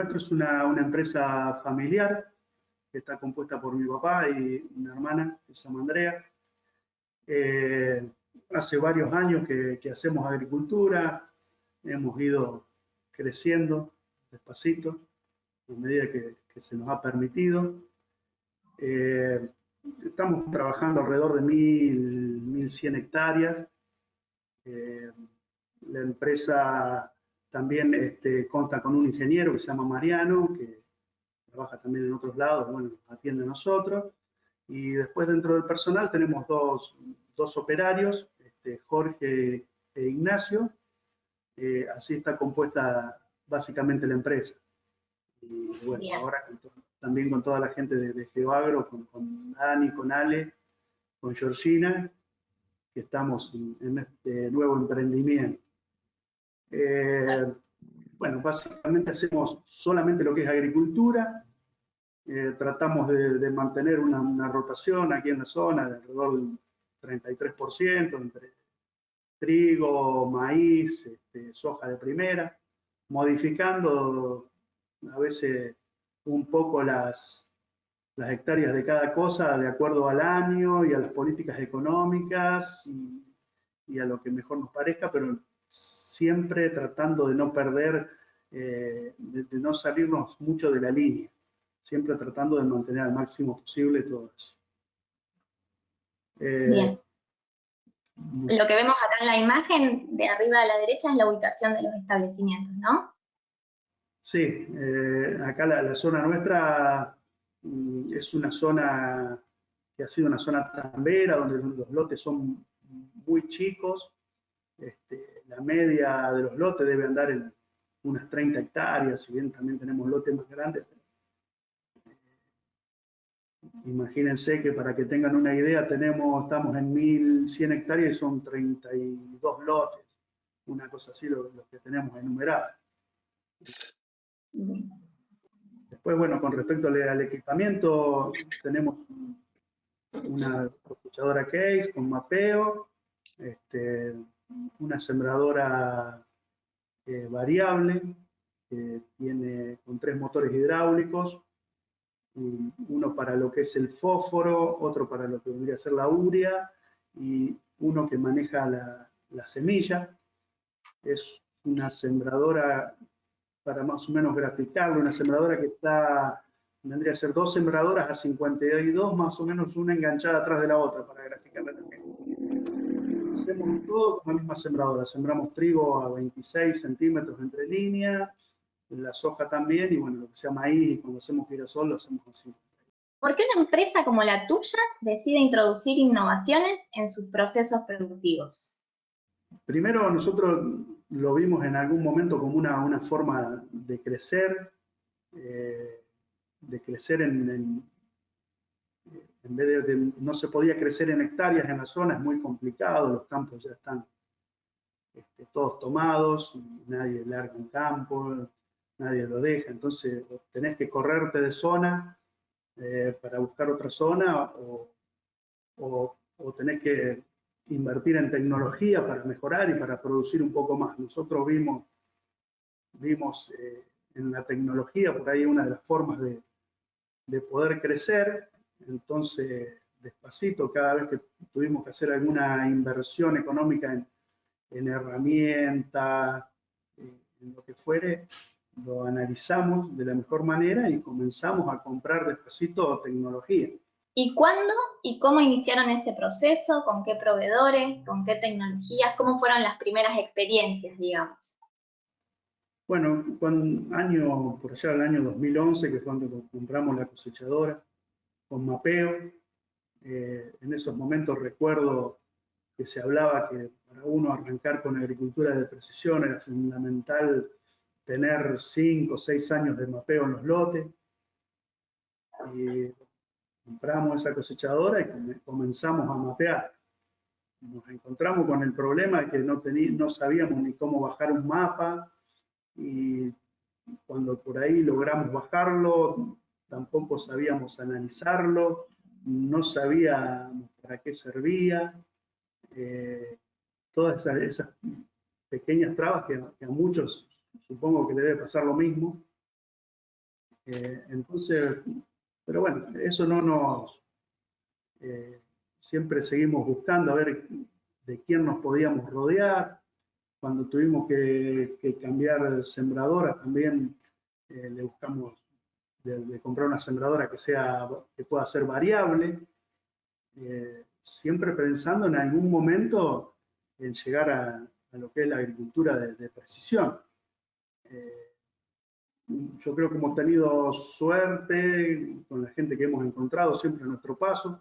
nuestro es una empresa familiar que está compuesta por mi papá y una hermana que se llama Andrea. Hace varios años que hacemos agricultura, hemos ido creciendo despacito, a medida que se nos ha permitido. Estamos trabajando alrededor de 1.100 hectáreas. La empresa también cuenta con un ingeniero que se llama Mariano, que trabaja también en otros lados, bueno, atiende a nosotros. Y después dentro del personal tenemos dos operarios, Jorge e Ignacio. Así está compuesta básicamente la empresa. Y bueno, Bien. ahora también con toda la gente de GeoAgro, con Dani, con Ale, con Georgina, que estamos en este nuevo emprendimiento. Bueno, básicamente hacemos solamente lo que es agricultura. Tratamos de mantener una rotación aquí en la zona de alrededor del 33% entre trigo, maíz, soja de primera, modificando a veces un poco las hectáreas de cada cosa de acuerdo al año y a las políticas económicas y a lo que mejor nos parezca, pero siempre tratando de no perder, de no salirnos mucho de la línea, siempre tratando de mantener al máximo posible todo eso. Bien. Lo que vemos acá en la imagen de arriba a la derecha es la ubicación de los establecimientos, ¿no? Sí, acá la zona nuestra es una zona que ha sido una zona tambera, donde los lotes son muy chicos. La media de los lotes debe andar en unas 30 hectáreas, si bien también tenemos lotes más grandes. Imagínense que para que tengan una idea, estamos en 1.100 hectáreas y son 32 lotes, una cosa así los que tenemos enumerados. Después, bueno, con respecto al equipamiento, tenemos una cosechadora case con mapeo, una sembradora variable que viene con 3 motores hidráulicos, uno para lo que es el fósforo, otro para lo que vendría a ser la urea y uno que maneja la semilla. Es una sembradora, para más o menos graficarlo, una sembradora que vendría a ser 2 sembradoras a 52, más o menos una enganchada atrás de la otra, para graficarla también. Hacemos todo con la misma sembradora, sembramos trigo a 26 centímetros entre líneas, la soja también, y bueno, lo que sea maíz, y cuando hacemos girasol lo hacemos así. ¿Por qué una empresa como la tuya decide introducir innovaciones en sus procesos productivos? Primero, nosotros lo vimos en algún momento como una forma de crecer en vez no se podía crecer en hectáreas en la zona, es muy complicado, los campos ya están todos tomados, nadie larga un campo, nadie lo deja, entonces tenés que correrte de zona para buscar otra zona o tenés que invertir en tecnología para mejorar y para producir un poco más. Nosotros vimos en la tecnología por ahí una de las formas de poder crecer, entonces despacito, cada vez que tuvimos que hacer alguna inversión económica en herramientas, en lo que fuere, lo analizamos de la mejor manera y comenzamos a comprar despacito tecnología. ¿Y cuándo y cómo iniciaron ese proceso? ¿Con qué proveedores? ¿Con qué tecnologías? ¿Cómo fueron las primeras experiencias, digamos? Bueno, por allá el año 2011, que fue cuando compramos la cosechadora con mapeo, en esos momentos recuerdo que se hablaba que para uno arrancar con agricultura de precisión era fundamental tener 5 o 6 años de mapeo en los lotes. Y compramos esa cosechadora y comenzamos a mapear. Nos encontramos con el problema de que no sabíamos ni cómo bajar un mapa y cuando por ahí logramos bajarlo, tampoco sabíamos analizarlo, no sabíamos para qué servía. Todas esas pequeñas trabas que a muchos supongo que le debe pasar lo mismo. Entonces, pero bueno, eso no nos... siempre seguimos buscando a ver de quién nos podíamos rodear. Cuando tuvimos que cambiar sembradoras también le buscamos de comprar una sembradora que pueda ser variable, siempre pensando en algún momento en llegar a lo que es la agricultura de precisión. Yo creo que hemos tenido suerte con la gente que hemos encontrado siempre a nuestro paso.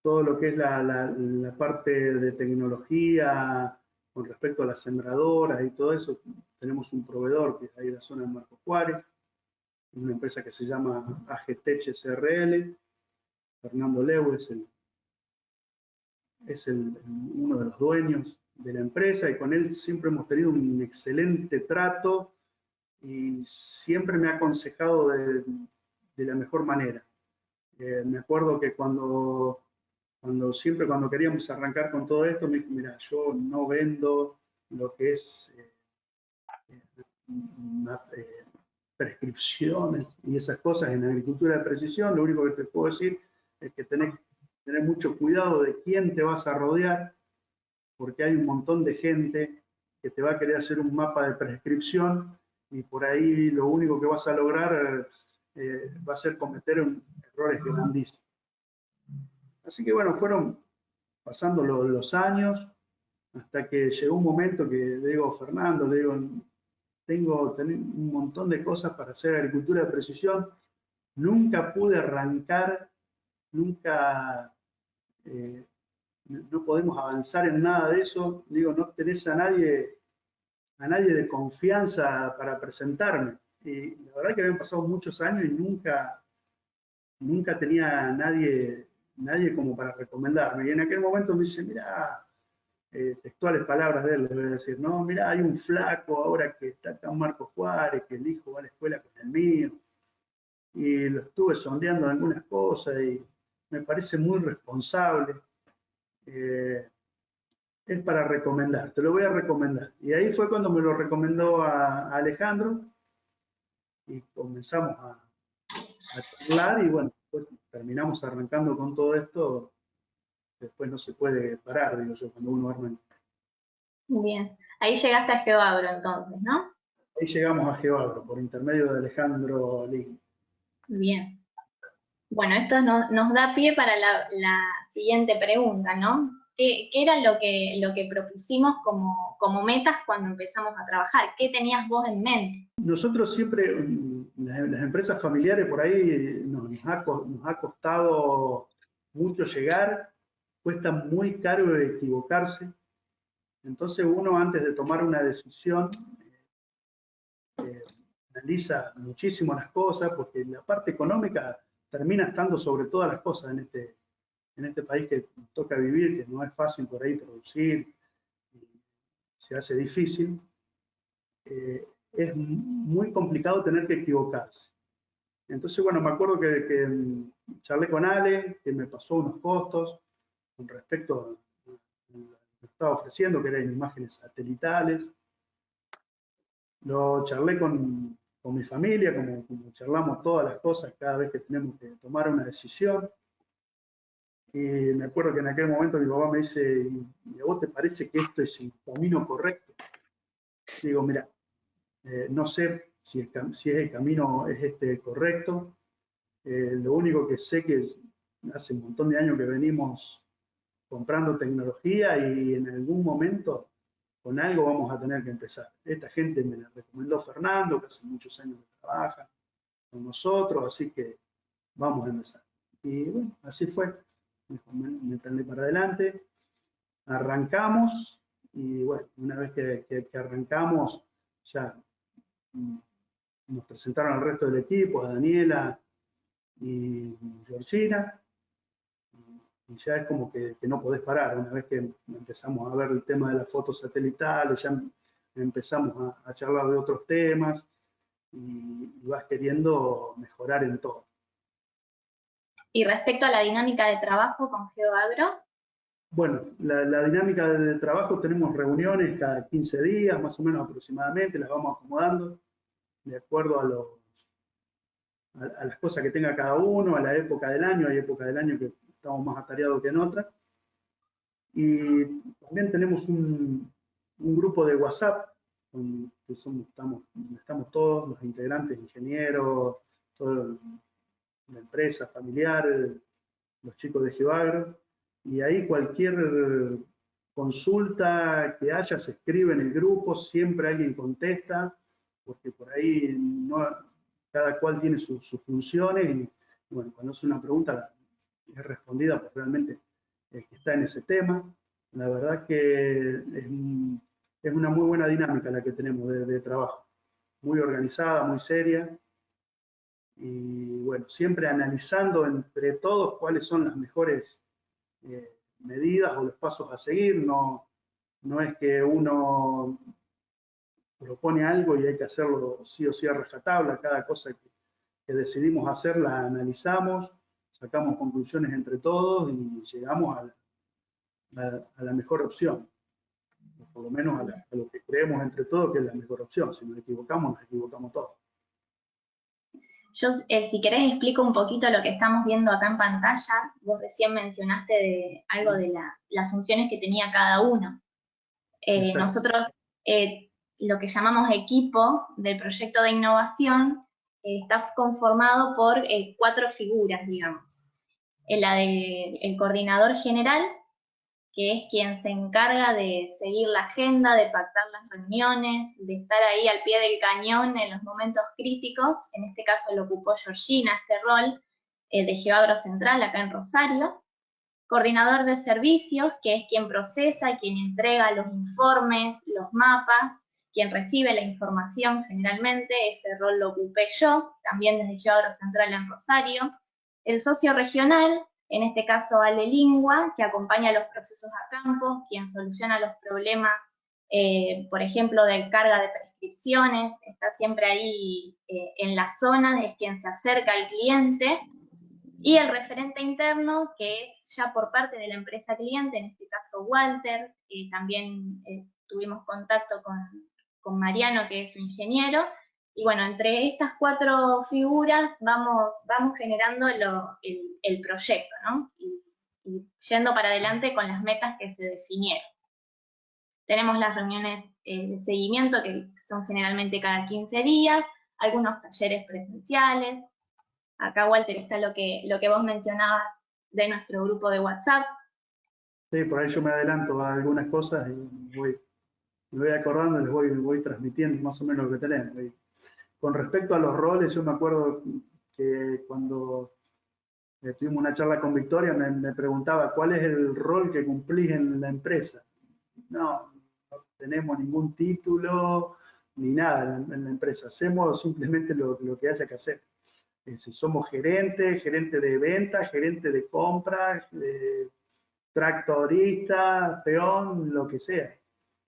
Todo lo que es la parte de tecnología con respecto a las sembradoras y todo eso, tenemos un proveedor que es ahí de la zona de Marcos Juárez, una empresa que se llama AGTech SRL. Fernando Leu es uno de los dueños de la empresa y con él siempre hemos tenido un excelente trato y siempre me ha aconsejado de la mejor manera. Me acuerdo que cuando queríamos arrancar con todo esto, me dijo, mira, yo no vendo lo que es prescripciones y esas cosas en agricultura de precisión. Lo único que te puedo decir es que tenés que tener mucho cuidado de quién te vas a rodear, porque hay un montón de gente que te va a querer hacer un mapa de prescripción y por ahí lo único que vas a lograr va a ser cometer errores grandísimos. Así que bueno, fueron pasando los años hasta que llegó un momento que le digo, Fernando, le digo, tengo un montón de cosas para hacer agricultura de precisión, nunca pude arrancar, nunca, no podemos avanzar en nada de eso, digo, no tenés a nadie de confianza para presentarme. Y la verdad que habían pasado muchos años y nunca tenía nadie como para recomendarme. Y en aquel momento me dice, mira, textuales palabras de él, le voy a decir, no, mira, hay un flaco ahora que está acá en Marcos Juárez, que el hijo va a la escuela con el mío, y lo estuve sondeando en algunas cosas y me parece muy responsable. Es para recomendar, te lo voy a recomendar. Y ahí fue cuando me lo recomendó a Alejandro y comenzamos a charlar y bueno, pues terminamos arrancando con todo esto. Después no se puede parar, digo yo, cuando uno arma. Bien, ahí llegaste a GeoAgro entonces, ¿no? Ahí llegamos a GeoAgro, por intermedio de Alejandro Lee. Bien. Bueno, esto nos da pie para la siguiente pregunta, ¿no? ¿Qué era lo que propusimos como metas cuando empezamos a trabajar? ¿Qué tenías vos en mente? Nosotros siempre, las empresas familiares por ahí nos ha costado mucho llegar, cuesta muy caro equivocarse. Entonces uno antes de tomar una decisión analiza muchísimo las cosas porque la parte económica termina estando sobre todas las cosas en este país que nos toca vivir, que no es fácil por ahí producir, se hace difícil. Es muy complicado tener que equivocarse. Entonces, bueno, me acuerdo que charlé con Ale, que me pasó unos costos con respecto a lo que estaba ofreciendo, que eran imágenes satelitales. Lo charlé con mi familia, como charlamos todas las cosas cada vez que tenemos que tomar una decisión. Y me acuerdo que en aquel momento mi papá me dice, ¿y a vos te parece que esto es el camino correcto? Digo, mira, no sé si el camino es este correcto. Lo único que sé que hace un montón de años que venimos comprando tecnología y en algún momento con algo vamos a tener que empezar. Esta gente me la recomendó Fernando, que hace muchos años que trabaja con nosotros, así que vamos a empezar. Y bueno, así fue. Me tendré para adelante. Arrancamos y bueno, una vez que arrancamos, ya nos presentaron al resto del equipo, a Daniela y Georgina, y ya es como que no podés parar. Una vez que empezamos a ver el tema de las fotos satelitales, ya empezamos a charlar de otros temas y vas queriendo mejorar en todo. Y respecto a la dinámica de trabajo con GeoAgro. Bueno, la dinámica de trabajo, tenemos reuniones cada 15 días, más o menos aproximadamente, las vamos acomodando. de acuerdo a las cosas que tenga cada uno, a la época del año. Hay épocas del año que estamos más atareados que en otras. Y también tenemos un grupo de WhatsApp, que estamos todos los integrantes, ingenieros, toda la empresa familiar, los chicos de Geoagro, y ahí cualquier consulta que haya se escribe en el grupo, siempre alguien contesta, porque por ahí cada cual tiene sus funciones, y bueno, cuando es una pregunta es respondida por realmente el que está en ese tema. La verdad que es una muy buena dinámica la que tenemos de trabajo, muy organizada, muy seria, y bueno, siempre analizando entre todos cuáles son las mejores medidas o los pasos a seguir. No es que uno propone algo y hay que hacerlo sí o sí a rajatabla. Cada cosa que decidimos hacer la analizamos, sacamos conclusiones entre todos y llegamos a la mejor opción, o por lo menos a lo que creemos entre todos que es la mejor opción. Si nos equivocamos todos. Yo, si querés, explico un poquito lo que estamos viendo acá en pantalla. Vos recién mencionaste algo de las funciones que tenía cada uno. Nosotros, lo que llamamos equipo del proyecto de innovación, está conformado por 4 figuras, digamos. La del coordinador general, que es quien se encarga de seguir la agenda, de pactar las reuniones, de estar ahí al pie del cañón en los momentos críticos. En este caso lo ocupó Georgina, este rol, de Geoagro Central, acá en Rosario. Coordinador de servicios, que es quien procesa, quien entrega los informes, los mapas, quien recibe la información generalmente. Ese rol lo ocupé yo, también desde Geoagro Central en Rosario. El socio regional, en este caso Ale Lingua, que acompaña los procesos a campo, quien soluciona los problemas, por ejemplo, de carga de prescripciones, está siempre ahí en la zona, es quien se acerca al cliente. Y el referente interno, que es ya por parte de la empresa cliente, en este caso Walter. También tuvimos contacto con Mariano, que es su ingeniero. Y bueno, entre estas 4 figuras vamos generando el proyecto, ¿no? Y yendo para adelante con las metas que se definieron. Tenemos las reuniones de seguimiento, que son generalmente cada 15 días, algunos talleres presenciales. Acá, Walter, está lo que vos mencionabas de nuestro grupo de WhatsApp. Sí, por ahí yo me adelanto a algunas cosas y me voy acordando y les voy transmitiendo más o menos lo que tenemos. Con respecto a los roles, yo me acuerdo que cuando tuvimos una charla con Victoria me preguntaba cuál es el rol que cumplís en la empresa. No tenemos ningún título ni nada en la empresa. Hacemos simplemente lo que haya que hacer. Si somos gerente de venta, gerente de compras, tractorista, peón, lo que sea.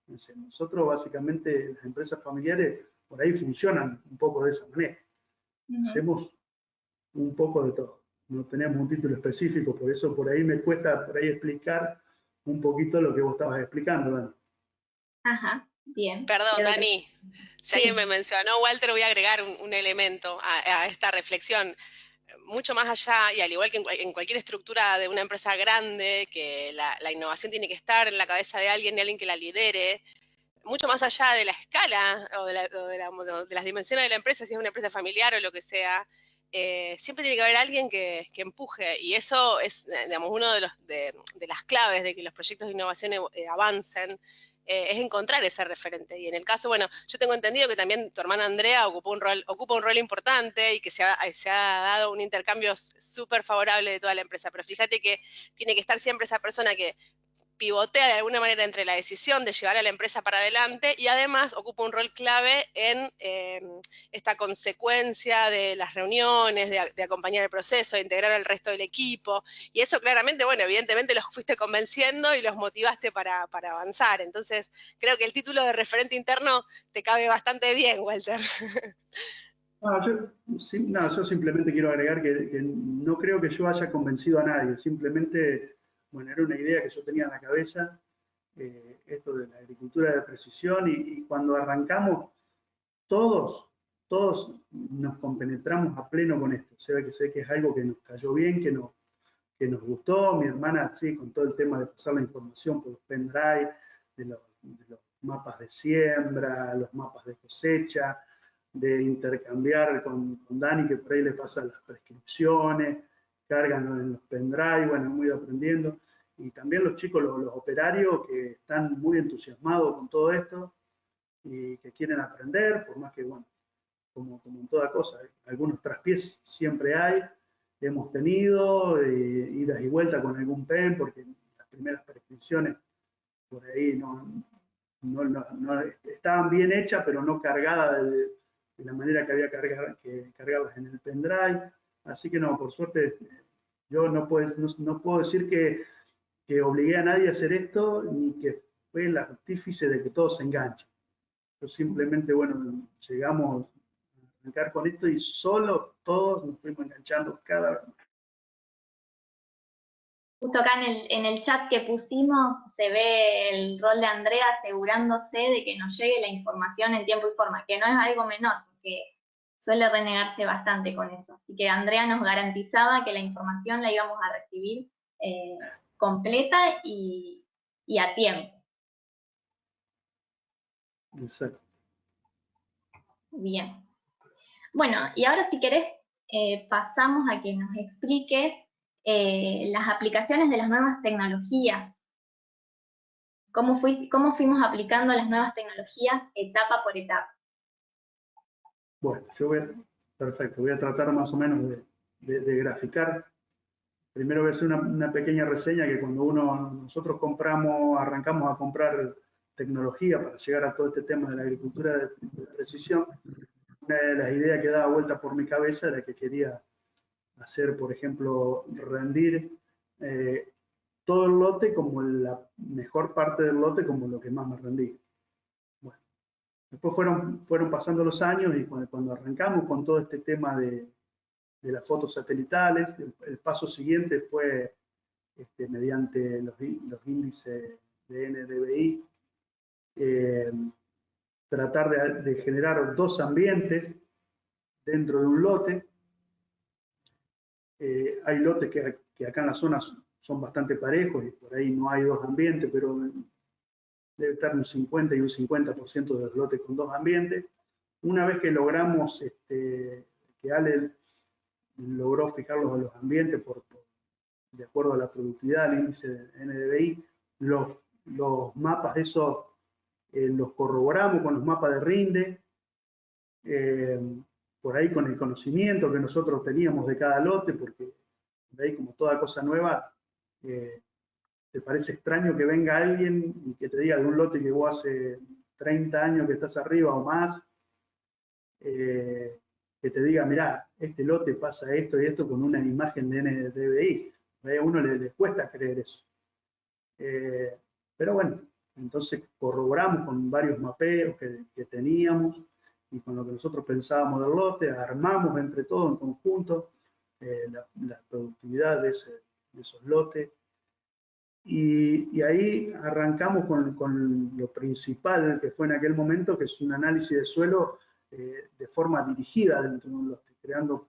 Nosotros básicamente, las empresas familiares, por ahí funcionan un poco de esa manera. Hacemos un poco de todo. No tenemos un título específico, por eso por ahí me cuesta por ahí explicar un poquito lo que vos estabas explicando, Dani. Ajá, bien. Perdón, Dani. Si alguien me mencionó, Walter, voy a agregar un elemento a esta reflexión. Mucho más allá, y al igual que en cualquier estructura de una empresa grande, que la innovación tiene que estar en la cabeza de alguien y alguien que la lidere, mucho más allá de la escala o de las dimensiones de la empresa, si es una empresa familiar o lo que sea, siempre tiene que haber alguien que empuje, y eso es, digamos, uno de las claves de que los proyectos de innovación avancen. Es encontrar ese referente. Y en el caso, bueno, yo tengo entendido que también tu hermana Andrea ocupa un rol importante y que se ha dado un intercambio súper favorable de toda la empresa. Pero fíjate que tiene que estar siempre esa persona que pivotea de alguna manera entre la decisión de llevar a la empresa para adelante y además ocupa un rol clave en esta consecuencia de las reuniones, de acompañar el proceso, de integrar al resto del equipo. Y eso claramente, bueno, evidentemente los fuiste convenciendo y los motivaste para avanzar. Entonces, creo que el título de referente interno te cabe bastante bien, Walter. Yo simplemente quiero agregar que no creo que yo haya convencido a nadie, simplemente, bueno, era una idea que yo tenía en la cabeza, esto de la agricultura de precisión, y cuando arrancamos, todos todos nos compenetramos a pleno con esto. O sea, que sé que es algo que nos cayó bien, que nos gustó. Mi hermana, sí, con todo el tema de pasar la información por pendrive, de los mapas de siembra, los mapas de cosecha, de intercambiar con Dani, que por ahí le pasa las prescripciones, cargan en los pendrive, bueno, muy aprendiendo. Y también los chicos, los operarios, que están muy entusiasmados con todo esto y que quieren aprender, por más que, bueno, como en toda cosa, algunos traspiés siempre hay, hemos tenido idas y vueltas con algún PEN, porque las primeras prescripciones por ahí no estaban bien hechas, pero no cargadas de la manera que había que cargarlas en el pendrive. Así que no, por suerte, yo no puedo decir que obligué a nadie a hacer esto, ni que fue el artífice de que todos se enganchen. Yo simplemente, bueno, llegamos a arrancar con esto y solo todos nos fuimos enganchando cada vez más. Justo acá en el chat que pusimos se ve el rol de Andrea asegurándose de que nos llegue la información en tiempo y forma, que no es algo menor, porque suele renegarse bastante con eso. Así que Andrea nos garantizaba que la información la íbamos a recibir completa y a tiempo. Exacto. Bien. Bueno, y ahora si querés pasamos a que nos expliques las aplicaciones de las nuevas tecnologías. ¿Cómo fuimos aplicando las nuevas tecnologías etapa por etapa? Bueno, perfecto, voy a tratar más o menos de graficar. Primero voy a hacer una pequeña reseña que cuando nosotros arrancamos a comprar tecnología para llegar a todo este tema de la agricultura de precisión, una de las ideas que daba vuelta por mi cabeza era que quería hacer, por ejemplo, rendir todo el lote como la mejor parte del lote como lo que más me rendía. Bueno, después fueron pasando los años y cuando arrancamos con todo este tema de las fotos satelitales, el paso siguiente fue mediante los índices de NDVI, tratar de generar dos ambientes dentro de un lote. Hay lotes que acá en la zona son bastante parejos y por ahí no hay dos ambientes, pero debe estar un 50 y un 50% de los lotes con dos ambientes. Una vez que logramos que Ale logró fijarlos a los ambientes de acuerdo a la productividad, el índice de NDVI, los mapas de esos los corroboramos con los mapas de rinde, por ahí con el conocimiento que nosotros teníamos de cada lote, porque de ahí como toda cosa nueva, te parece extraño que venga alguien y que te diga de un lote que vos hace 30 años que estás arriba o más, que te diga, mirá, este lote pasa esto y esto con una imagen de NDVI. A uno le cuesta creer eso. Pero bueno, entonces corroboramos con varios mapeos que teníamos y con lo que nosotros pensábamos del lote, armamos entre todos en conjunto la productividad de esos lotes. Y ahí arrancamos con lo principal que fue en aquel momento, que es un análisis de suelo de forma dirigida dentro de un lote, creando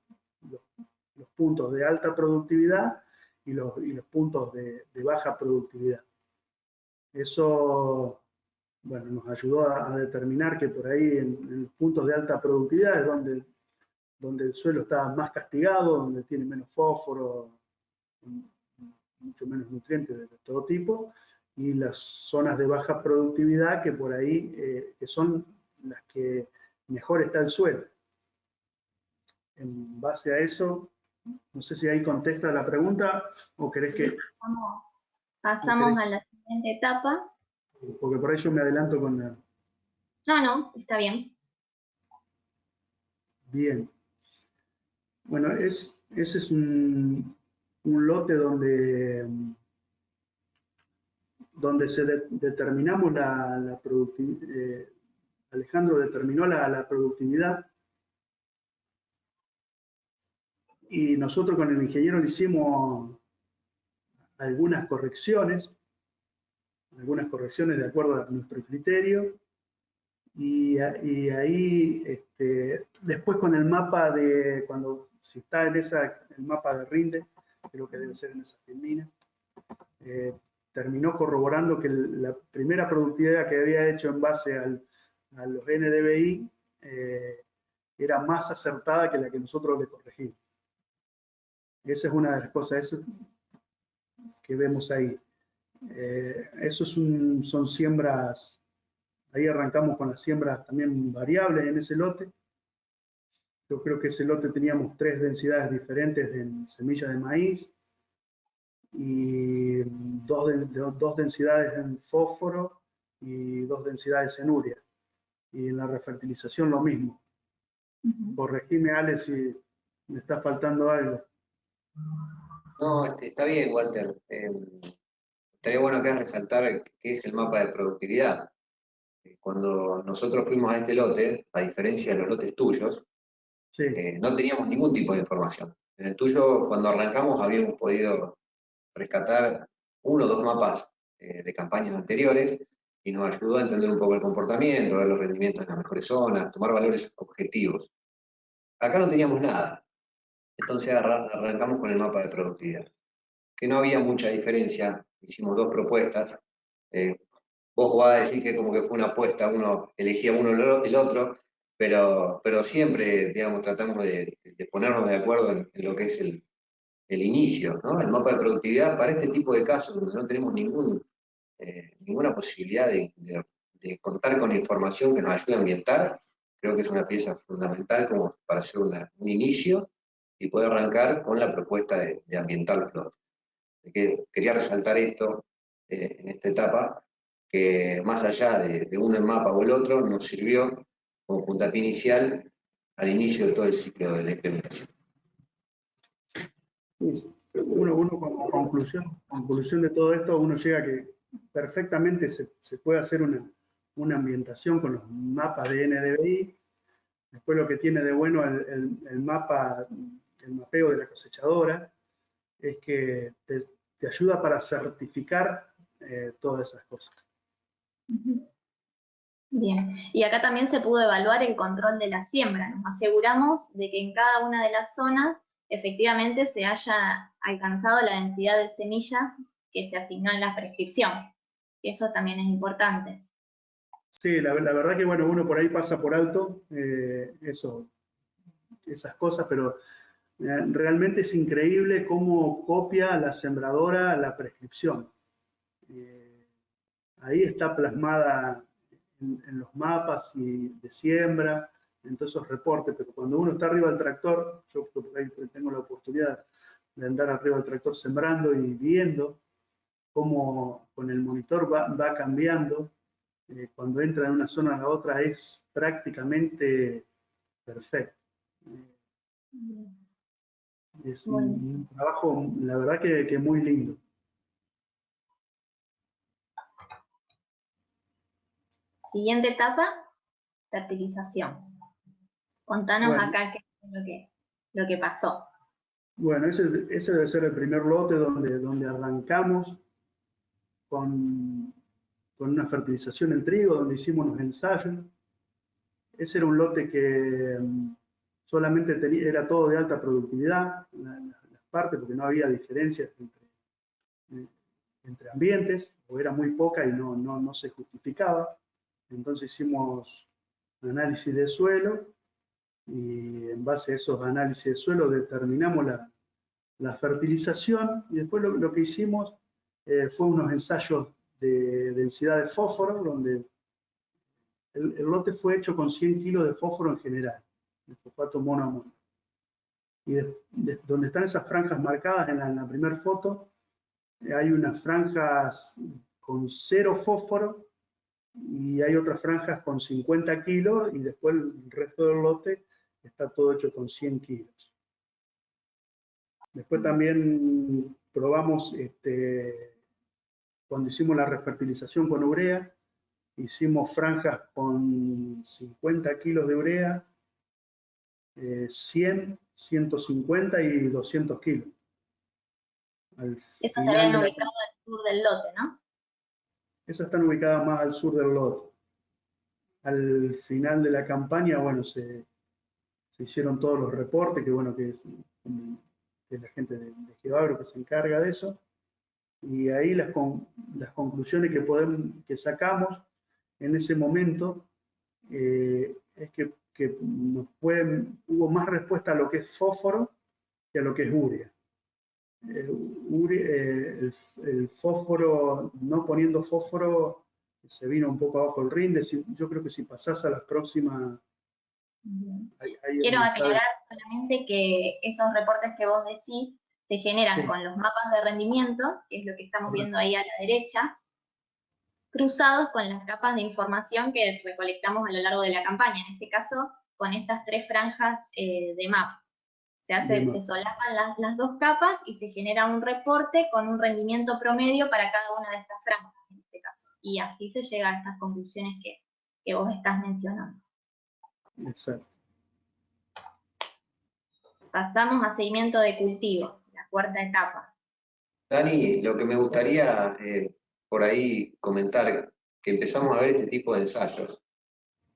los puntos de alta productividad y los puntos de baja productividad. Eso, bueno, nos ayudó a determinar que por ahí en los puntos de alta productividad es donde el suelo está más castigado, donde tiene menos fósforo, mucho menos nutrientes de todo tipo, y las zonas de baja productividad que por ahí que son las que mejor está el suelo. En base a eso, no sé si ahí contesta la pregunta o querés que... Pasamos a la siguiente etapa. Porque por ahí yo me adelanto con la... No, está bien. Bien. Bueno, ese es un lote donde determinamos la productividad. Alejandro determinó la productividad y nosotros con el ingeniero le hicimos algunas correcciones de acuerdo a nuestro criterio, y ahí, después con el mapa de, si está en el mapa de Rinde, creo que debe ser en esa filmina, terminó corroborando que la primera productividad que había hecho en base a los NDVI era más acertada que la que nosotros le corregimos. Esa es una de las cosas que vemos ahí. Eso son siembras, ahí arrancamos con las siembras también variables en ese lote. Yo creo que ese lote teníamos 3 densidades diferentes en semillas de maíz y 2 densidades en fósforo y 2 densidades en urea. Y en la refertilización lo mismo. Corregime, Ale, si me está faltando algo. No, está bien, Walter. Estaría bueno acá resaltar qué es el mapa de productividad. Cuando nosotros fuimos a este lote, a diferencia de los lotes tuyos, Sí. No teníamos ningún tipo de información. En el tuyo, cuando arrancamos, habíamos podido rescatar 1 o 2 mapas de campañas anteriores y nos ayudó a entender un poco el comportamiento, ver los rendimientos en las mejores zonas, tomar valores objetivos. Acá no teníamos nada. Entonces arrancamos con el mapa de productividad. Que no había mucha diferencia, hicimos 2 propuestas. Vos vas a decir que como que fue una apuesta, uno elegía uno el otro, pero siempre, digamos, tratamos de ponernos de acuerdo en lo que es el inicio, ¿no? El mapa de productividad para este tipo de casos donde no tenemos ninguna posibilidad de contar con información que nos ayude a ambientar, creo que es una pieza fundamental como para hacer un inicio y poder arrancar con la propuesta de ambientar los lotes. Quería resaltar esto en esta etapa, que más allá de un mapa o el otro, nos sirvió como puntapié inicial al inicio de todo el ciclo de la implementación. Uno como conclusión de todo esto, uno llega a que perfectamente se puede hacer una ambientación con los mapas de NDVI. Después lo que tiene de bueno el mapeo de la cosechadora es que te ayuda para certificar todas esas cosas. Bien, y acá también se pudo evaluar el control de la siembra. Nos aseguramos de que en cada una de las zonas efectivamente se haya alcanzado la densidad de semilla que se asignó en la prescripción. Eso también es importante. Sí, la verdad que bueno, uno por ahí pasa por alto esas cosas, pero realmente es increíble cómo copia la sembradora la prescripción. Ahí está plasmada en los mapas de siembra, en todos esos reportes, pero cuando uno está arriba del tractor, yo por ahí tengo la oportunidad de andar arriba del tractor sembrando y viendo cómo con el monitor va cambiando, cuando entra de una zona a la otra es prácticamente perfecto. Es un trabajo, la verdad que muy lindo. Siguiente etapa, fertilización. Contanos acá qué es lo que pasó. Bueno, ese debe ser el primer lote donde arrancamos con una fertilización en trigo, donde hicimos los ensayos. Ese era un lote que solamente era todo de alta productividad, las partes, porque no había diferencias entre ambientes, o era muy poca y no se justificaba. Entonces hicimos análisis de suelo y en base a esos análisis de suelo determinamos la fertilización y después lo que hicimos fue unos ensayos de densidad de fósforo, donde el lote fue hecho con 100 kilos de fósforo en general, de fosfato monoamonio. Y donde están esas franjas marcadas en la primera foto, hay unas franjas con 0 fósforo y hay otras franjas con 50 kilos y después el resto del lote está todo hecho con 100 kilos. Después también probamos, cuando hicimos la refertilización con urea, hicimos franjas con 50 kilos de urea, 100, 150 y 200 kilos. Estas se habían ubicado al sur del lote, ¿no? Esas están ubicadas más al sur del lote. al final de la campaña, bueno, se hicieron todos los reportes, que bueno, que es la gente de GeoAgro que se encarga de eso, y ahí las conclusiones que sacamos en ese momento es que hubo más respuesta a lo que es fósforo que a lo que es urea. El fósforo, no poniendo fósforo, se vino un poco abajo el rinde. Yo creo que si pasás a las próximas... Quiero aclarar solamente que esos reportes que vos decís se generan con los mapas de rendimiento, que es lo que estamos viendo ahí a la derecha, cruzados con las capas de información que recolectamos a lo largo de la campaña, en este caso con estas 3 franjas de mapa. Se solapan las 2 capas y se genera un reporte con un rendimiento promedio para cada una de estas franjas, en este caso. Y así se llega a estas conclusiones que vos estás mencionando. Exacto. Pasamos a seguimiento de cultivo, la 4ª etapa. Dani, lo que me gustaría por ahí comentar, que empezamos a ver este tipo de ensayos,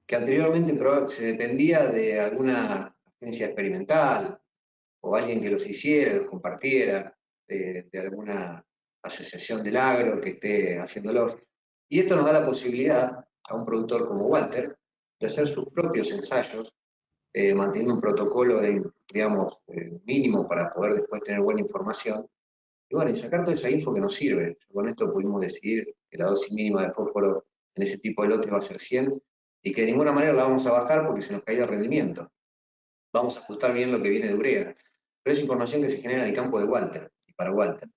que anteriormente se dependía de alguna agencia experimental o alguien que los hiciera, los compartiera, de alguna asociación del agro que esté haciéndolos. Y esto nos da la posibilidad a un productor como Walter de hacer sus propios ensayos, manteniendo un protocolo digamos, mínimo para poder después tener buena información. Y bueno, y sacar toda esa info que nos sirve. Con esto pudimos decidir que la dosis mínima de fósforo en ese tipo de lotes va a ser 100 y que de ninguna manera la vamos a bajar porque se nos caía el rendimiento. Vamos a ajustar bien lo que viene de urea. Pero es información que se genera en el campo de Walter y para Walter.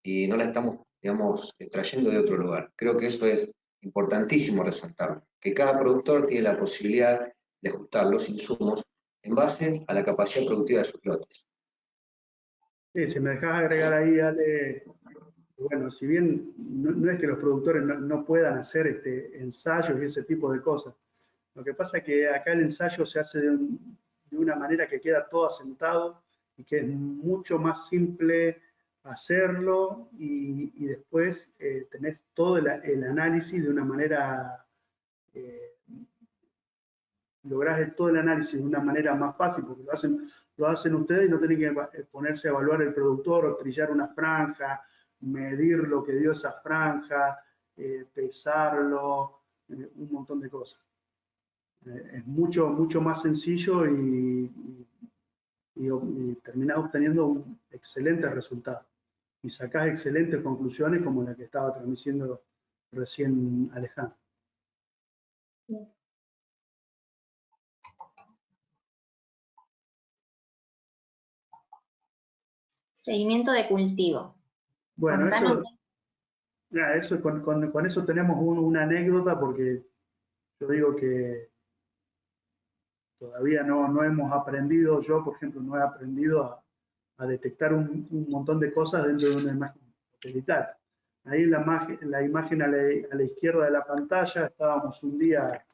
Y no la estamos, digamos, trayendo de otro lugar. Creo que eso es importantísimo resaltarlo. Que cada productor tiene la posibilidad de ajustar los insumos en base a la capacidad productiva de sus lotes. Sí, si me dejas agregar ahí, Ale, bueno, si bien no es que los productores no puedan hacer ensayos y ese tipo de cosas, lo que pasa es que acá el ensayo se hace de una manera que queda todo asentado y que es mucho más simple hacerlo y después tenés todo el análisis de una manera, lográs todo el análisis de una manera más fácil porque lo hacen ustedes y no tienen que ponerse a evaluar el productor o trillar una franja, medir lo que dio esa franja, pesarlo, un montón de cosas. Es mucho más sencillo y terminás obteniendo un excelente resultado. Y sacás excelentes conclusiones como la que estaba transmitiendo recién Alejandro. Seguimiento de cultivo. Bueno, con eso tenemos una anécdota porque yo digo que todavía no hemos aprendido, yo por ejemplo no he aprendido a detectar un montón de cosas dentro de una imagen satelital. Ahí en la imagen a la izquierda de la pantalla estábamos un día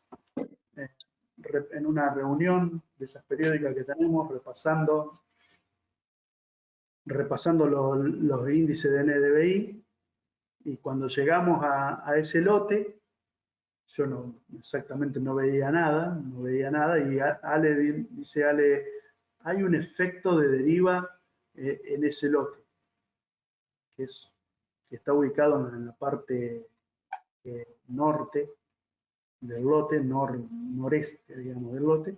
en una reunión de esas periódicas que tenemos repasando los índices de NDVI y cuando llegamos a ese lote, yo exactamente no veía nada y dice Ale, hay un efecto de deriva en ese lote, que está ubicado en la parte norte del lote, noreste, digamos, del lote.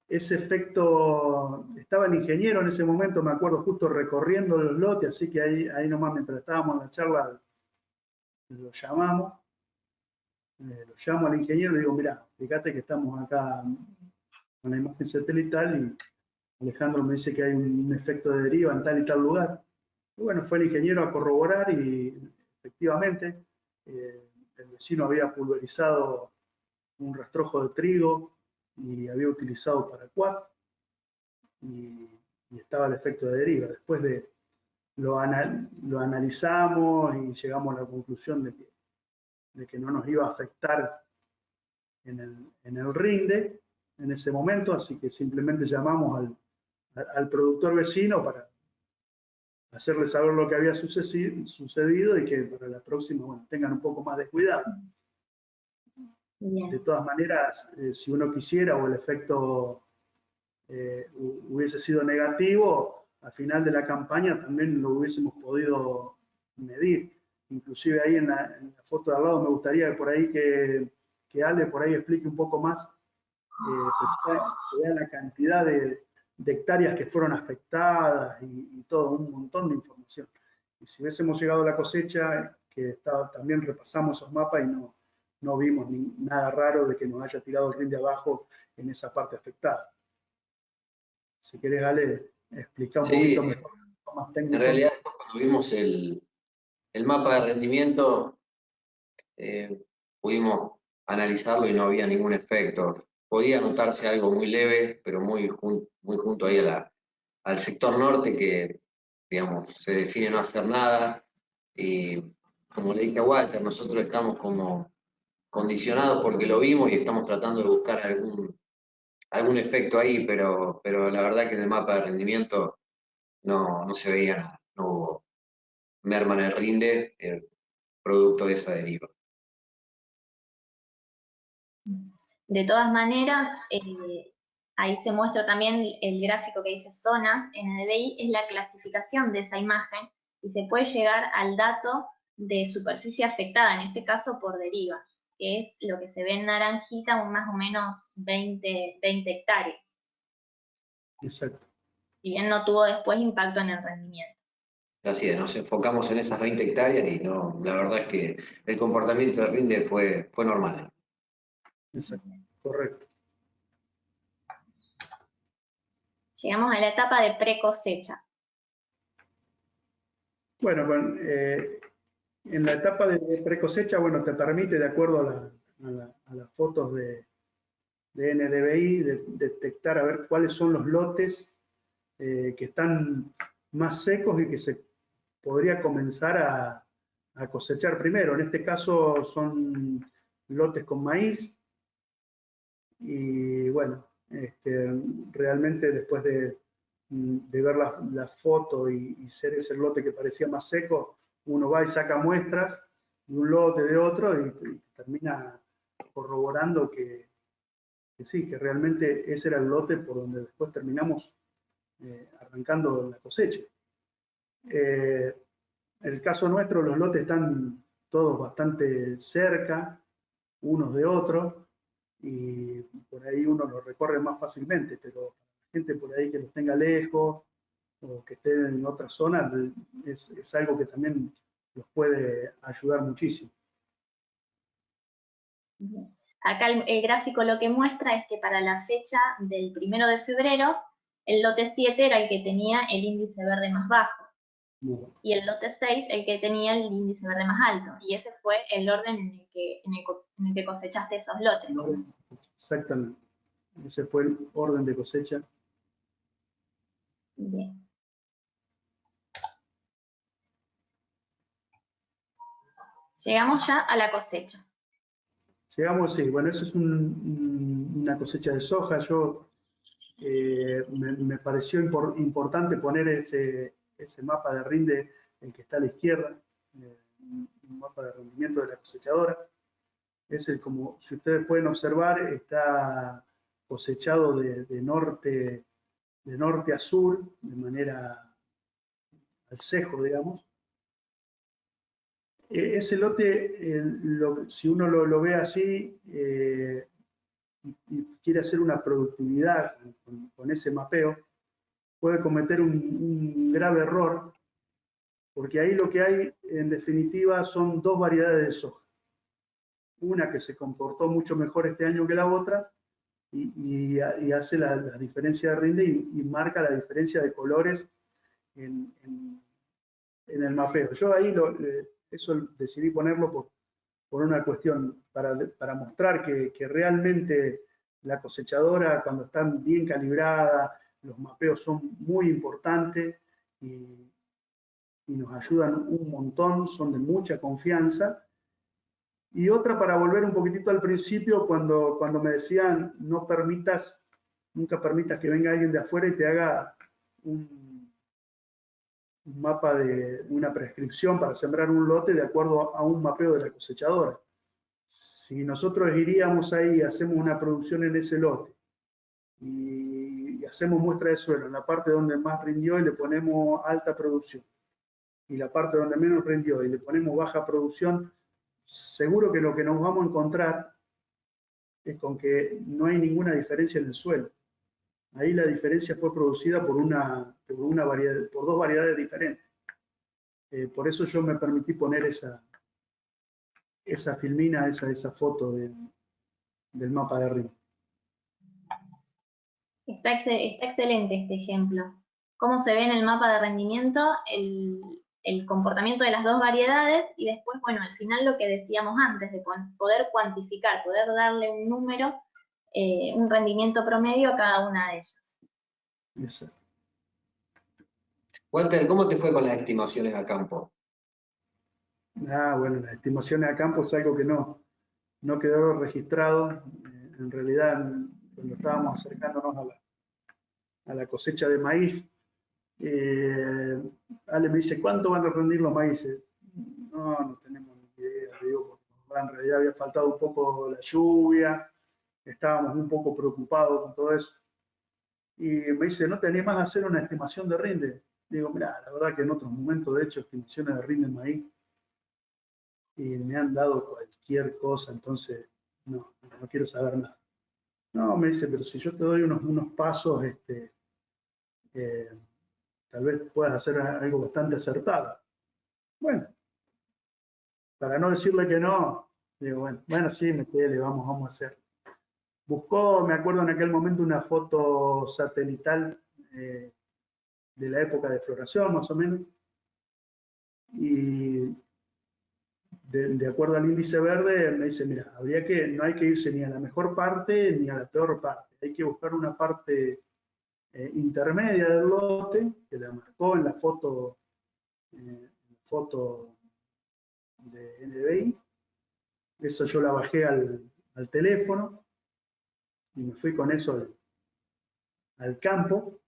Ese efecto, estaba el ingeniero en ese momento, me acuerdo, justo recorriendo los lotes, así que ahí nomás mientras estábamos en la charla, lo llamamos. Lo llamo al ingeniero y le digo, mirá, fíjate que estamos acá con la imagen satelital y Alejandro me dice que hay un efecto de deriva en tal y tal lugar. Y bueno, fue el ingeniero a corroborar y efectivamente el vecino había pulverizado un rastrojo de trigo y había utilizado paraquat y estaba el efecto de deriva. Después lo analizamos y llegamos a la conclusión de que no nos iba a afectar en el rinde en ese momento, así que simplemente llamamos al productor vecino para hacerle saber lo que había sucedido y que para la próxima, bueno, tengan un poco más de cuidado. Bien. De todas maneras, si uno quisiera o el efecto hubiese sido negativo, al final de la campaña también lo hubiésemos podido medir. Inclusive ahí en la foto de al lado me gustaría por ahí que Ale por ahí explique un poco más, que vean la cantidad de hectáreas que fueron afectadas y todo, un montón de información. Y si hubiésemos llegado a la cosecha, que también repasamos esos mapas y no vimos nada raro de que nos haya tirado el rinde abajo en esa parte afectada. Si querés, Ale, explica un poquito mejor, más técnico. En realidad, cuando vimos el mapa de rendimiento, pudimos analizarlo y no había ningún efecto. Podía notarse algo muy leve, pero muy junto ahí al sector norte que, digamos, se define no hacer nada. Y como le dije a Walter, nosotros estamos como condicionados porque lo vimos y estamos tratando de buscar algún efecto ahí, pero la verdad que en el mapa de rendimiento no se veía nada, no hubo merma en el rinde producto de esa deriva. De todas maneras, ahí se muestra también el gráfico que dice zonas, NDVI, es la clasificación de esa imagen y se puede llegar al dato de superficie afectada, en este caso por deriva, que es lo que se ve en naranjita, más o menos 20 hectáreas. Exacto. Si bien no tuvo después impacto en el rendimiento. Así es, nos enfocamos en esas 20 hectáreas y no, la verdad es que el comportamiento de rinde fue normal. Exacto, correcto. Llegamos a la etapa de pre-cosecha. Bueno, en la etapa de pre-cosecha, bueno, te permite, de acuerdo a las fotos de NDVI, detectar a ver cuáles son los lotes que están más secos y que se podría comenzar a cosechar primero. En este caso son lotes con maíz y bueno, realmente después de ver la foto y ser ese lote que parecía más seco, uno va y saca muestras de un lote de otro y termina corroborando que sí, que realmente ese era el lote por donde después terminamos arrancando la cosecha. En el caso nuestro, los lotes están todos bastante cerca unos de otros y por ahí uno los recorre más fácilmente, pero gente por ahí que los tenga lejos o que estén en otra zona es algo que también los puede ayudar muchísimo. Acá el gráfico lo que muestra es que para la fecha del 1 de febrero, el lote 7 era el que tenía el índice verde más bajo. Y el lote 6 el que tenía el índice verde más alto. Y ese fue el orden en el que cosechaste esos lotes. Exactamente. Ese fue el orden de cosecha. Bien. Llegamos ya a la cosecha. Llegamos, sí, bueno, eso es una cosecha de soja. Me pareció importante poner ese mapa de rinde, el que está a la izquierda, un mapa de rendimiento de la cosechadora. Ese, como si ustedes pueden observar, está cosechado de norte a sur, de manera al cejo, digamos. Ese lote, si uno lo ve así y quiere hacer una productividad con ese mapeo, puede cometer un grave error, porque ahí lo que hay, en definitiva, son dos variedades de soja. Una que se comportó mucho mejor este año que la otra y hace la diferencia de rinde y marca la diferencia de colores en el mapeo. Yo ahí eso decidí ponerlo por una cuestión, para mostrar que realmente la cosechadora, cuando están bien calibradas, los mapeos son muy importantes y nos ayudan un montón, son de mucha confianza. Y otra, para volver un poquitito al principio, cuando me decían nunca permitas que venga alguien de afuera y te haga un mapa de una prescripción para sembrar un lote de acuerdo a un mapeo de la cosechadora. si nosotros iríamos ahí y hacemos una producción en ese lote y hacemos muestra de suelo en la parte donde más rindió y le ponemos alta producción, y la parte donde menos rindió y le ponemos baja producción, seguro que lo que nos vamos a encontrar es con que no hay ninguna diferencia en el suelo. Ahí la diferencia fue producida por dos variedades diferentes. Por eso yo me permití poner esa filmina, esa foto del mapa de rinde. Está excelente este ejemplo. Cómo se ve en el mapa de rendimiento el comportamiento de las dos variedades y después, bueno, al final lo que decíamos antes, de poder cuantificar, poder darle un número, un rendimiento promedio a cada una de ellas. Exacto. Walter, ¿cómo te fue con las estimaciones a campo? Bueno, las estimaciones a campo es algo que no quedó registrado. En realidad, cuando estábamos acercándonos a la cosecha de maíz, Ale me dice, ¿cuánto van a rendir los maíces? No tenemos ni idea, digo, porque en realidad había faltado un poco la lluvia, estábamos un poco preocupados con todo eso. Y me dice, ¿no te animás a hacer una estimación de rinde? Digo, mira, la verdad que en otros momentos he hecho estimaciones de rinde en maíz y me han dado cualquier cosa, entonces no quiero saber nada. No, me dice, pero si yo te doy unos pasos, tal vez puedas hacer algo bastante acertado. Bueno, para no decirle que no, digo, bueno, sí, metele, vamos a hacer. Buscó, me acuerdo en aquel momento, una foto satelital de la época de floración, más o menos, y de acuerdo al índice verde, me dice, mira, no hay que irse ni a la mejor parte ni a la peor parte, hay que buscar una parte intermedia del lote, que la marcó en la foto de NDVI. Eso yo la bajé al teléfono y me fui con eso al campo.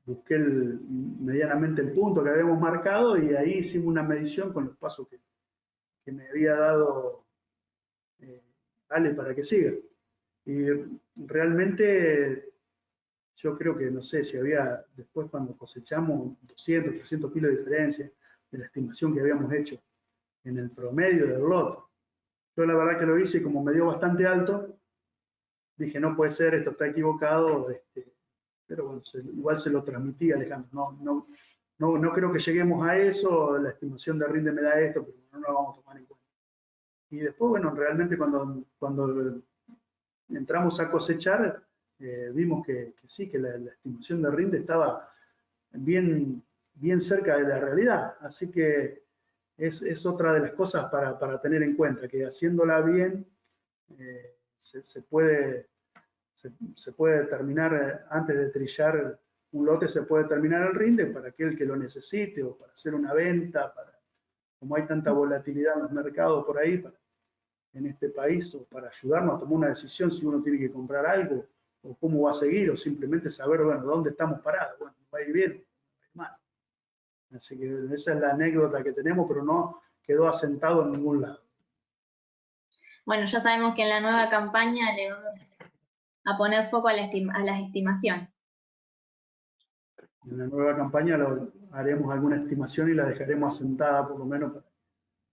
Busqué medianamente el punto que habíamos marcado y ahí hicimos una medición con los pasos que me había dado Ale para que siga. Y realmente yo creo que, no sé, si había, después cuando cosechamos 200, 300 kilos de diferencia de la estimación que habíamos hecho en el promedio del lote. Yo la verdad que lo hice y como me dio bastante alto, dije, no puede ser, esto está equivocado, pero bueno, igual se lo transmití a Alejandro. No creo que lleguemos a eso, la estimación de rinde me da esto, pero no lo vamos a tomar en cuenta. Y después, bueno, realmente cuando entramos a cosechar, vimos que sí, que la estimación de rinde estaba bien cerca de la realidad. Así que es otra de las cosas para tener en cuenta, que haciéndola bien se puede determinar, antes de trillar un lote, se puede determinar el rinde para aquel que lo necesite o para hacer una venta, como hay tanta volatilidad en los mercados por ahí, en este país, o para ayudarnos a tomar una decisión si uno tiene que comprar algo, o cómo va a seguir, o simplemente saber, bueno, dónde estamos parados, bueno, va a ir bien, va a ir mal. Así que esa es la anécdota que tenemos, pero no quedó asentado en ningún lado. Bueno, ya sabemos que en la nueva campaña le vamos a poner foco a las estimaciones. En la nueva campaña haremos alguna estimación y la dejaremos asentada por lo menos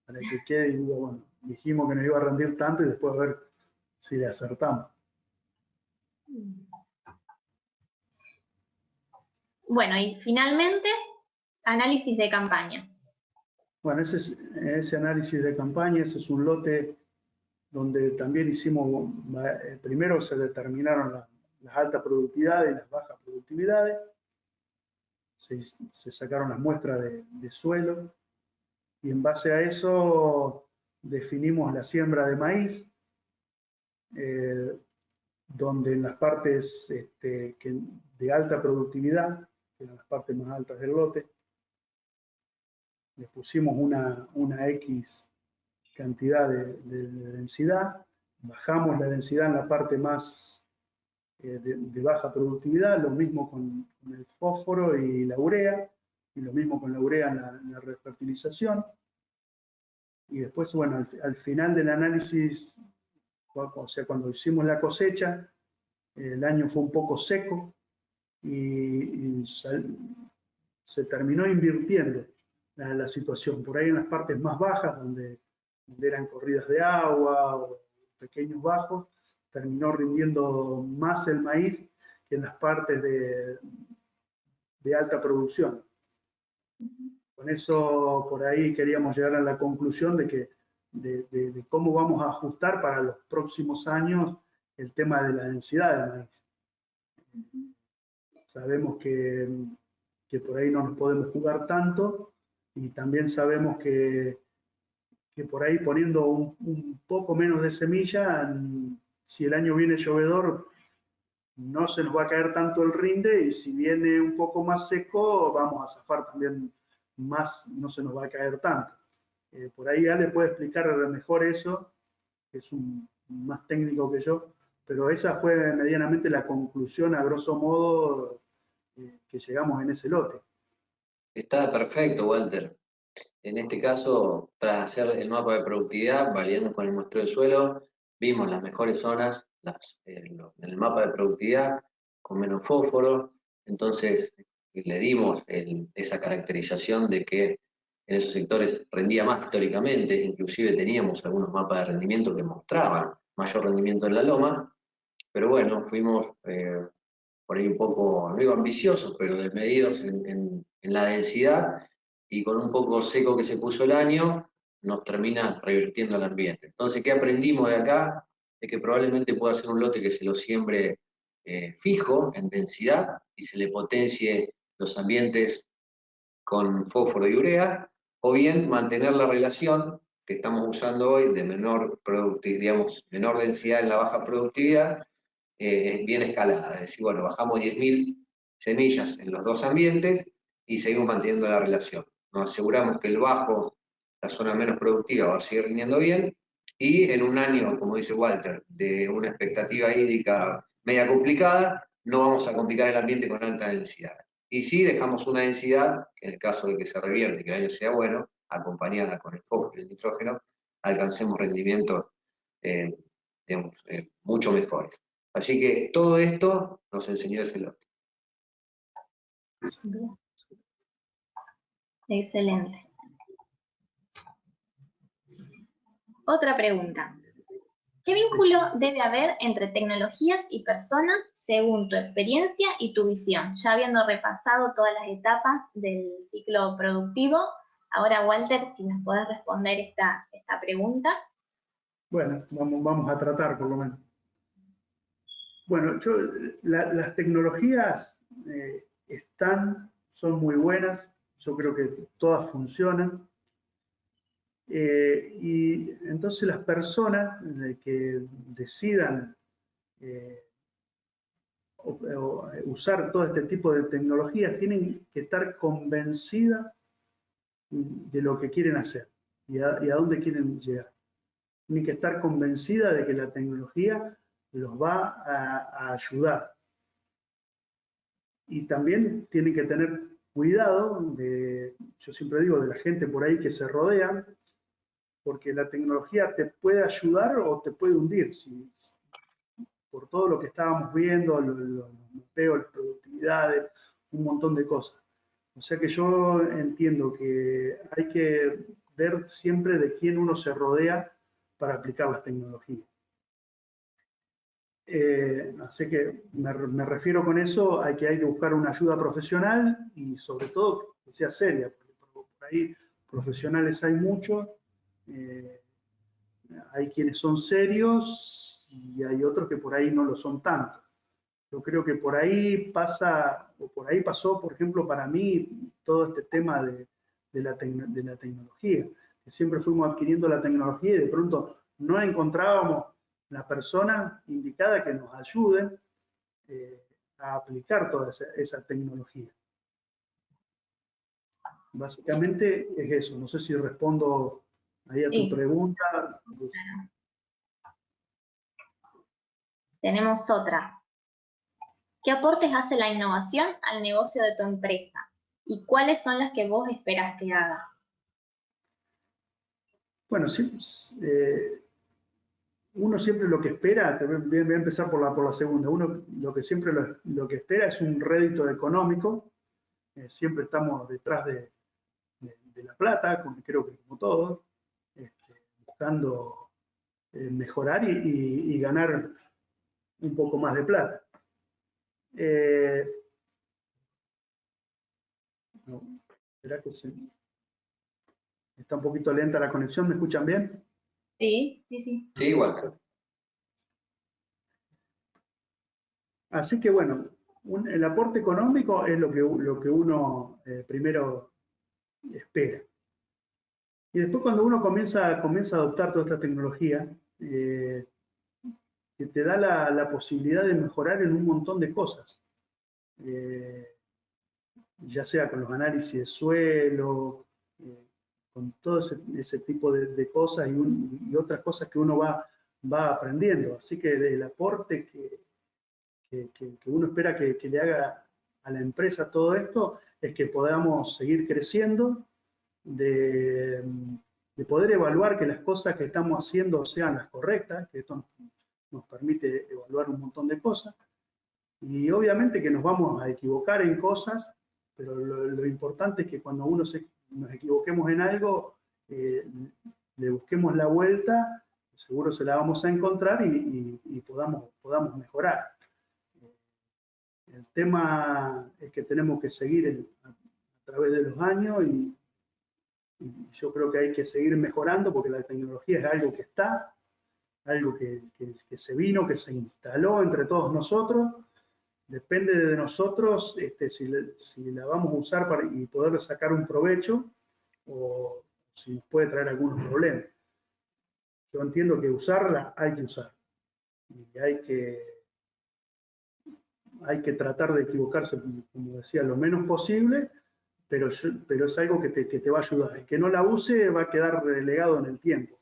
para que quede y diga, bueno, dijimos que nos iba a rendir tanto y después a ver si le acertamos. Bueno, y finalmente, análisis de campaña. Bueno, ese análisis de campaña, ese es un lote donde también hicimos, primero se determinaron las altas productividades y las bajas productividades, se sacaron las muestras de suelo y en base a eso definimos la siembra de maíz, donde en las partes de alta productividad, que eran las partes más altas del lote, le pusimos una X cantidad de densidad, bajamos la densidad en la parte más de baja productividad, lo mismo con el fósforo y la urea, y lo mismo con la urea en la refertilización. y después, bueno, al final del análisis, o sea, cuando hicimos la cosecha, el año fue un poco seco y se terminó invirtiendo la situación. Por ahí en las partes más bajas, donde eran corridas de agua o pequeños bajos, terminó rindiendo más el maíz que en las partes de alta producción. Con eso, por ahí queríamos llegar a la conclusión de cómo vamos a ajustar para los próximos años el tema de la densidad del maíz. Sabemos que por ahí no nos podemos jugar tanto y también sabemos que por ahí poniendo un poco menos de semilla, si el año viene llovedor, no se nos va a caer tanto el rinde, y si viene un poco más seco, vamos a zafar también más, no se nos va a caer tanto. Por ahí Ale puede explicar mejor eso, que es más técnico que yo, pero esa fue medianamente la conclusión, a grosso modo, que llegamos en ese lote. Está perfecto, Walter. En este caso, tras hacer el mapa de productividad, validamos con el muestreo de suelo, vimos las mejores zonas en el mapa de productividad con menos fósforo, entonces le dimos esa caracterización de que en esos sectores rendía más históricamente, inclusive teníamos algunos mapas de rendimiento que mostraban mayor rendimiento en la loma, pero bueno, fuimos por ahí un poco, no digo ambiciosos, pero desmedidos en la densidad, y con un poco seco que se puso el año, nos termina revirtiendo el ambiente. Entonces, ¿qué aprendimos de acá? Es que probablemente pueda ser un lote que se lo siembre fijo en densidad y se le potencie los ambientes con fósforo y urea, o bien mantener la relación que estamos usando hoy de menor digamos, menor densidad en la baja productividad, bien escalada. Es decir, bueno, bajamos 10.000 semillas en los dos ambientes y seguimos manteniendo la relación. Nos aseguramos que el bajo, la zona menos productiva, va a seguir rindiendo bien, y en un año, como dice Walter, de una expectativa hídrica media complicada, no vamos a complicar el ambiente con alta densidad. Y sí dejamos una densidad, que en el caso de que se revierte y que el año sea bueno, acompañada con el fósforo y el nitrógeno, alcancemos rendimientos digamos, mucho mejores. Así que todo esto nos enseñó ese lote. Excelente. Otra pregunta. ¿Qué vínculo debe haber entre tecnologías y personas según tu experiencia y tu visión? Ya habiendo repasado todas las etapas del ciclo productivo, ahora Walter, si nos podés responder esta pregunta. Bueno, vamos a tratar por lo menos. Bueno, las tecnologías son muy buenas, yo creo que todas funcionan. Y entonces las personas que decidan usar todo este tipo de tecnologías tienen que estar convencidas de lo que quieren hacer y a dónde quieren llegar. Tienen que estar convencidas de que la tecnología los va a ayudar. Y también tienen que tener cuidado yo siempre digo, de la gente por ahí que se rodea, porque la tecnología te puede ayudar o te puede hundir. Por todo lo que estábamos viendo, los mapeos, las productividades, un montón de cosas. O sea que yo entiendo que hay que ver siempre de quién uno se rodea para aplicar las tecnologías. Así que me refiero con eso a que hay que buscar una ayuda profesional y sobre todo que sea seria, porque por ahí profesionales hay muchos, hay quienes son serios y hay otros que por ahí no lo son tanto. Yo creo que por ahí pasó, por ejemplo, para mí, todo este tema de la tecnología, que siempre fuimos adquiriendo la tecnología y de pronto no encontrábamos la persona indicada que nos ayude a aplicar toda esa tecnología. Básicamente es eso. No sé si respondo ahí a tu pregunta. Tenemos otra. ¿Qué aportes hace la innovación al negocio de tu empresa? ¿Y cuáles son las que vos esperás que haga? Bueno, sí, uno siempre lo que espera, voy a empezar por la segunda, uno lo que siempre lo que espera es un rédito económico, siempre estamos detrás de la plata, creo que como todos, buscando mejorar y ganar un poco más de plata. No, ¿será que está un poquito lenta la conexión? ¿Me escuchan bien? Sí, sí, sí. Sí, igual. Así que bueno, el aporte económico es lo que uno primero espera. Y después cuando uno comienza a adoptar toda esta tecnología, que te da la posibilidad de mejorar en un montón de cosas. Ya sea con los análisis de suelo, con todo ese tipo de cosas y otras cosas que uno va aprendiendo. Así que el aporte que uno espera que le haga a la empresa todo esto es que podamos seguir creciendo, de poder evaluar que las cosas que estamos haciendo sean las correctas, que esto nos permite evaluar un montón de cosas, y obviamente que nos vamos a equivocar en cosas, pero lo importante es que cuando nos equivoquemos en algo, le busquemos la vuelta, seguro se la vamos a encontrar y podamos mejorar. El tema es que tenemos que seguir a través de los años y yo creo que hay que seguir mejorando porque la tecnología es algo que está, algo que se vino, que se instaló entre todos nosotros. Depende de nosotros si la vamos a usar y poder sacar un provecho o si nos puede traer algunos problemas. Yo entiendo que usarla hay que usar y hay que tratar de equivocarse, como decía, lo menos posible, pero es algo que te va a ayudar. El que no la use va a quedar relegado en el tiempo.